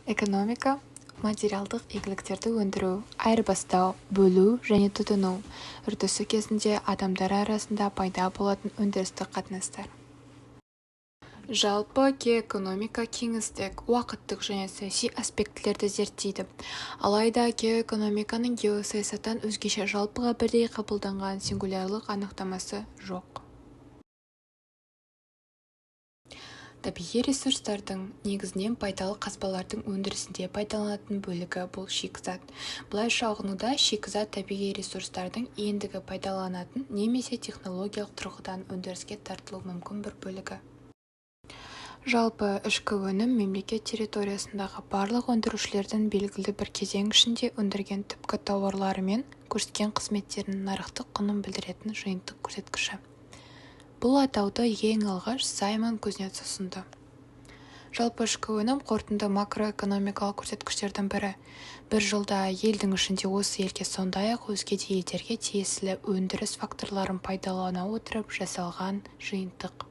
Экономика – материалдық игіліктерді өндіру, айырбастау, бөлу және тұтыну үрдісі кезінде адамдар арасында пайда болатын өндірістік қатынастар. Жалпы геоэкономика кеңістік, уақыттық және саяси аспектілерді зерттейді. Алайда геоэкономиканың геосаясаттан өзгеше жалпыға бірдей қабылданған сингулярлық анықтамасы жоқ. Табиғи ресурстардың негізінен пайдалы қазбалардың өндірісінде пайдаланатын бөлігі бұл шикізат. Бұлайша алғанда шикізат табиғи ресурстардың ендігі пайдаланатын немесе технологиялық тұрғыдан өндіріске тартылуы мүмкін бір бөлігі. Жалпы ішкі өнім мемлекет территориясындағы барлық өндірушілердің белгілі бір кезең ішінде өндірген түпкі тауарлары мен көрсеткен қызметтерінің нарықтық құнын білдіретін жиынтық көрсеткіші. Бұл атауды ең алғаш Саймон Кузнец ұсынды. Жалпы ішкі өнім қорытынды макроэкономикалық көрсеткіштердің бірі. Бір жылда елдің ішінде осы елге сондай-ақ өзге де елдерге тиесілі өндіріс факторларын пайдалана отырып жасалған жиынтық